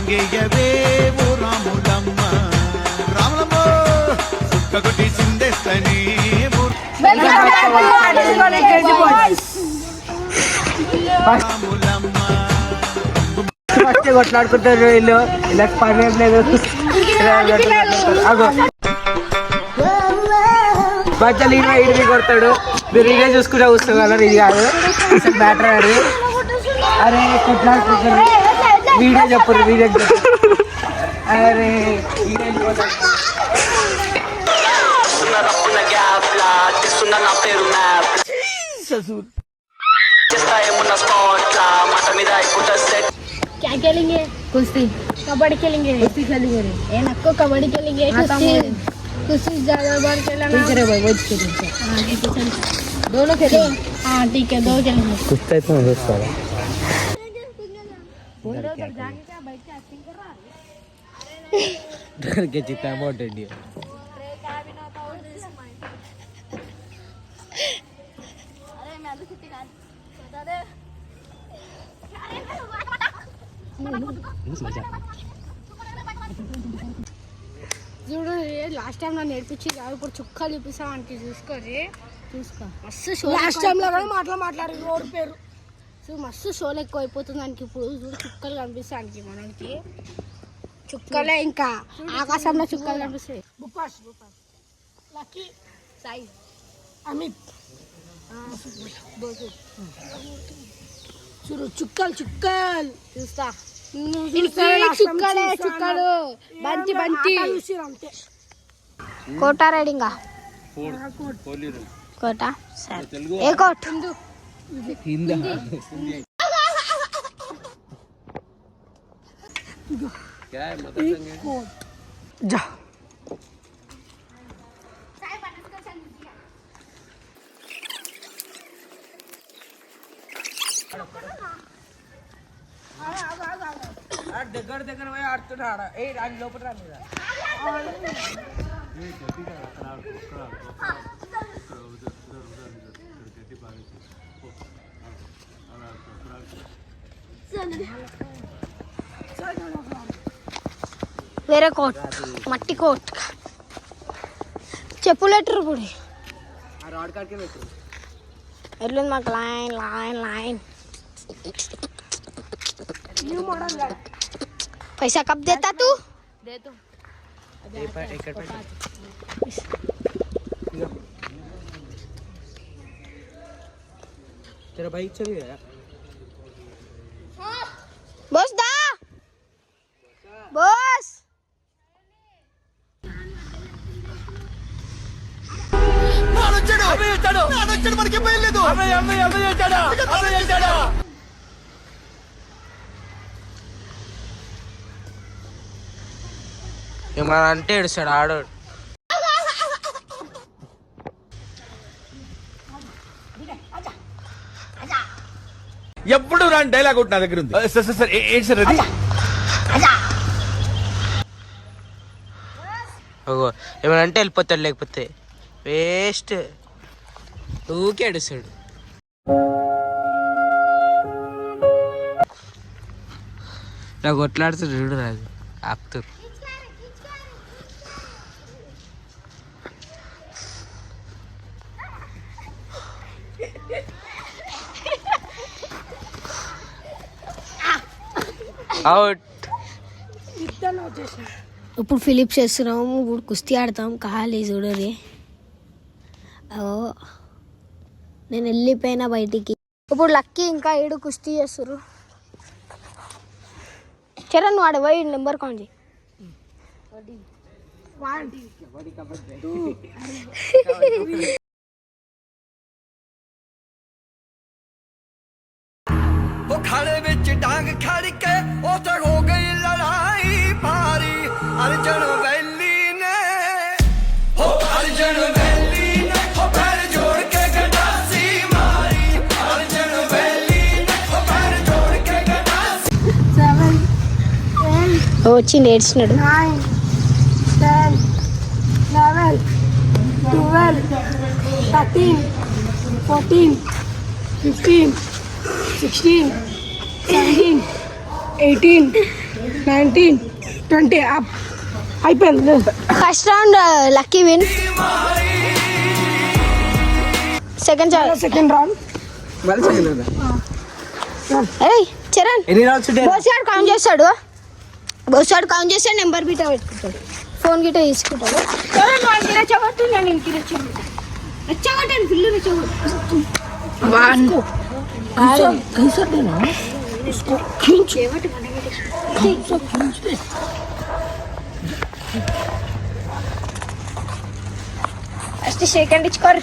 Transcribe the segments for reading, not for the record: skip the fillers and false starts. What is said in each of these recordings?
రంగేయవే ఓ Ramulamma Ramulamma సుక్కగొట్టి చిందేస్తనే Ramulamma first కొట్లాడుకుంటారు వీళ్ళు ఇలా పని ఏం లేదు బచ్చలు ఇడివి కొడతాడు మీరు ఇదే చూసుకుంటే చూస్తాం కదా ఇది కాదు అసలు బ్యాటర్ అది అరే కొట్లాడుకుంటారు వీడియో చెప్పరు వీడియో అరే क्या खेलेंगे कुश्ती कबड्डी खेलेंगे कुश्ती खेलेंगे ये नक्को कबड्डी खेलेंगे कुश्ती ज्यादा बार खेलना ठीक है भाई वो खेलेंगे हां ये तो चल दोनों खेलेंगे हां ठीक है दो खेलेंगे कुश्ती तो हो सारा उधर जाके क्या बैठ के एक्टिंग कर रहा है डर के चित्ता बहुत डंडी अरे मैं तो छुट्टी कर बता दे చూడు లాస్ట్ టైం నన్ను నేర్పించి ఇప్పుడు చుక్కలు చూపిస్తామంటే చూసుకోరే చూసుకో మస్తు షో లాస్ట్ టైంలో మాట్లాడి రోడ్డు పేరు సో మస్తు షోలు ఎక్కువ అయిపోతుంది దానికి ఇప్పుడు చూడు చుక్కలు కనిపిస్తానికి మనకి చుక్కలే ఇంకా ఆకాశంలో చుక్కలు కనిపిస్తాయి బుపాష్ లక్కీ సాయి అమిత్ చూడు చుక్కలు చూస్తా చుక్కలు బంతి కోట రైడింగా కోట ఏ కోట్ जा దగ్గర పోయి ఆడుతున్నాడు ఏ రాని లోపల రాని వేరే కోట్ మట్టి కోట్ చెప్పులేటరు ఇప్పుడు రాడ్ కాడికే పెట్టు ఎట్లుంది మాకు लाइन पैसा कब देता तू दे दो तेरा बाइक चली गया बॉस दा बॉस మనకి పోయలేదు ఏమన్నా అంటే ఏడుస్తాడు ఆడోడు ఎప్పుడు రాని డైలాగ్ ఒకటి నా దగ్గర ఉంది సార్ ఏంటి సార్ అది ఏమన్నా అంటే వెళ్ళిపోతాడు లేకపోతే వేస్ట్ ఊకే ఏడుస్తాడు నాకు కొట్లాడుతాడు చూడు రాదు ఆపుతారు అవుట్ ఇప్పుడు ఫిలిప్స్ చేస్తున్నాము ఇప్పుడు కుస్తీ ఆడతాం కావాలి చూడరి నేను వెళ్ళిపోయినా బయటికి ఇప్పుడు లక్కీ ఇంకా 7 కుస్తీ చేస్తారు చరణ్ వాడు పోయి నెంబర్ కాంజీ वो खड़े विच डांग खड़ के उते हो गई लड़ाई भारी अर्जुन वैली ने हो अर्जुन वैली ने हो पैर जोड़ के गडासी मारी अर्जुन वैली ने हो पैर जोड़ के गडासी 7 8 వచ్చి నేర్చున్నాడు 9 10 11 12 13 14 15 16 17 18, 19, 20 అప్ అయిపోయింది. First round lucky win. Second round మళ్ళీ సెకండ్ ఏయ్ చరణ్ ఎన్ని రౌండ్స్ ఉంటాయి? బోసాడు కౌంట్ చేస్తే నెంబర్ బీట పెట్టుకుంటాడు, ఫోన్ గిట్ట తీసుకుంటాడు. రెచ్చగొట్టు, నేను ఇంటికి రెచ్చగొట్టాను, పిల్లు రెచ్చగొట్టు. 1 ఫస్ట్ సెకండ్ ఇచ్చుకోరు.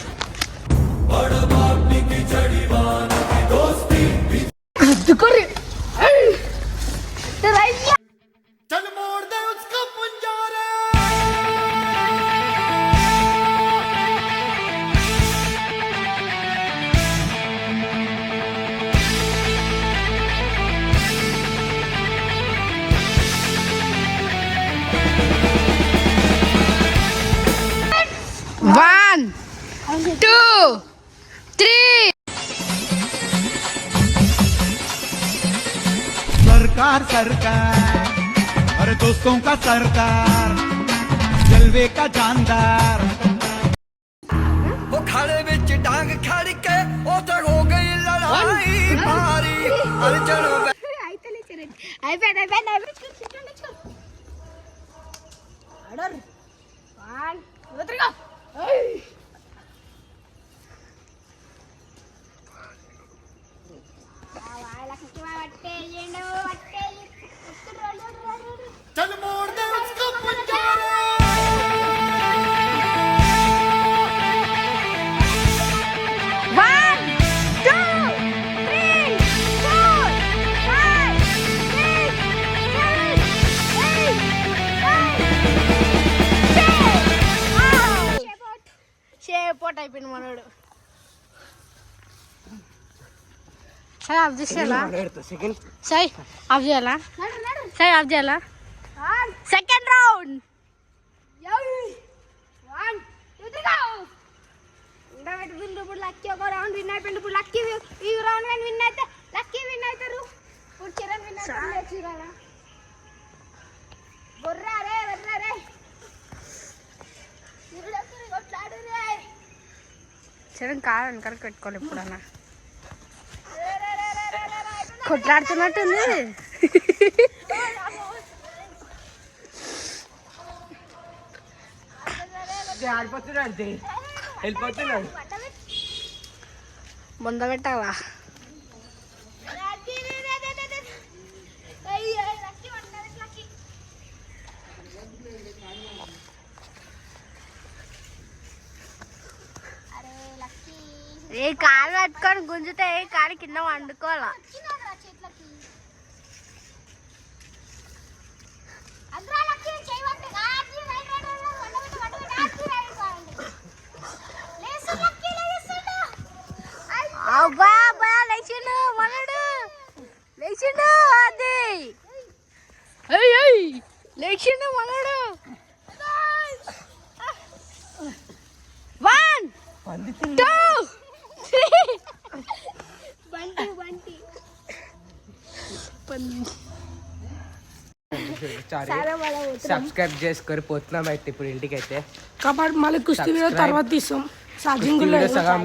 चल मोड़ दे उसका पंजारा One, 2, 3. सरकार सरकार अरे दोस्तों का सरकार जलवे का जानदार वो खड़े विच डांग खड़ के उते हो गई लड़ाई भारी अर्जुन चल मोड़ दे उसका पंजारा షేపోట్ అయిపోయింది మనోడు. సై ఆఫ్ చేయాలా? సెకండ్ సై ఆఫ్ చేయాలా? సై ఆఫ్ చేయాలా? Second round. 1 2 3 గో. ఇండబెట్ బిందు ఇప్పుడు లక్కీ ఒక రౌండ్ విన్ అయిపోయింది. ఇప్పుడు లక్కీ ఈ రౌండ్ కానీ విన్ అయితే లక్కీ విన్ అవుతారు. ఇప్పుడు చరణ్ విన్ అవుతారు. లేచిరాలా బొర్రా రే బొర్రా రే ఇరుడొకరు కొట్లాడు రే. చరణ్ కాదని కరెక్ట్ పెట్టుకోవాలి. ఎప్పుడన్నా కొట్లాడుతున్నట్టుంది. ఆడిపోతున్నాడు, వెళ్ళిపోతున్నాడు. బొంద పెట్టాలా? ఏ కాలు పట్టుకొని గుంజుతే కాలు కింద వండుకోవాలా? లేచిండు మనడు, లేచిండు. అది లేచిండు మనడు. 1 2 3 బంటి సబ్స్క్రైబ్ చేసుకొని పోతున్నాం అయితే ఇప్పుడు ఇంటికి అయితే. కాబట్టి మళ్ళీ కుస్తీ వీడియో తర్వాత తీస్తాం. ఛార్జింగ్ సగం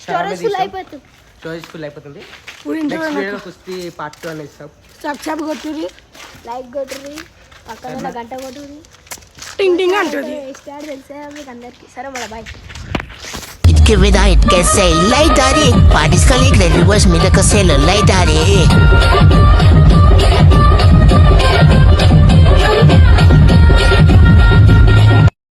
స్టోరేజ్ ఫుల్ అయిపోతుంది. ఇప్పుడు ఇంట్లో నెక్స్ట్ వీడియో కుస్తీ పార్ట్ 2 అని ఇస్తాం. సబ్స్క్రైబ్ కొట్టుర్రి, లైక్ కొట్టుర్రి, పక్కన గంట కొట్టుర్రి, టింగ్ టింగ్ అంటుంది. స్టార్ తెలుసా మీకు అందరికి. సరే మళ్ళీ bye. Itke vida itke say lay dari Paris kalik le was mi le ka say lay dari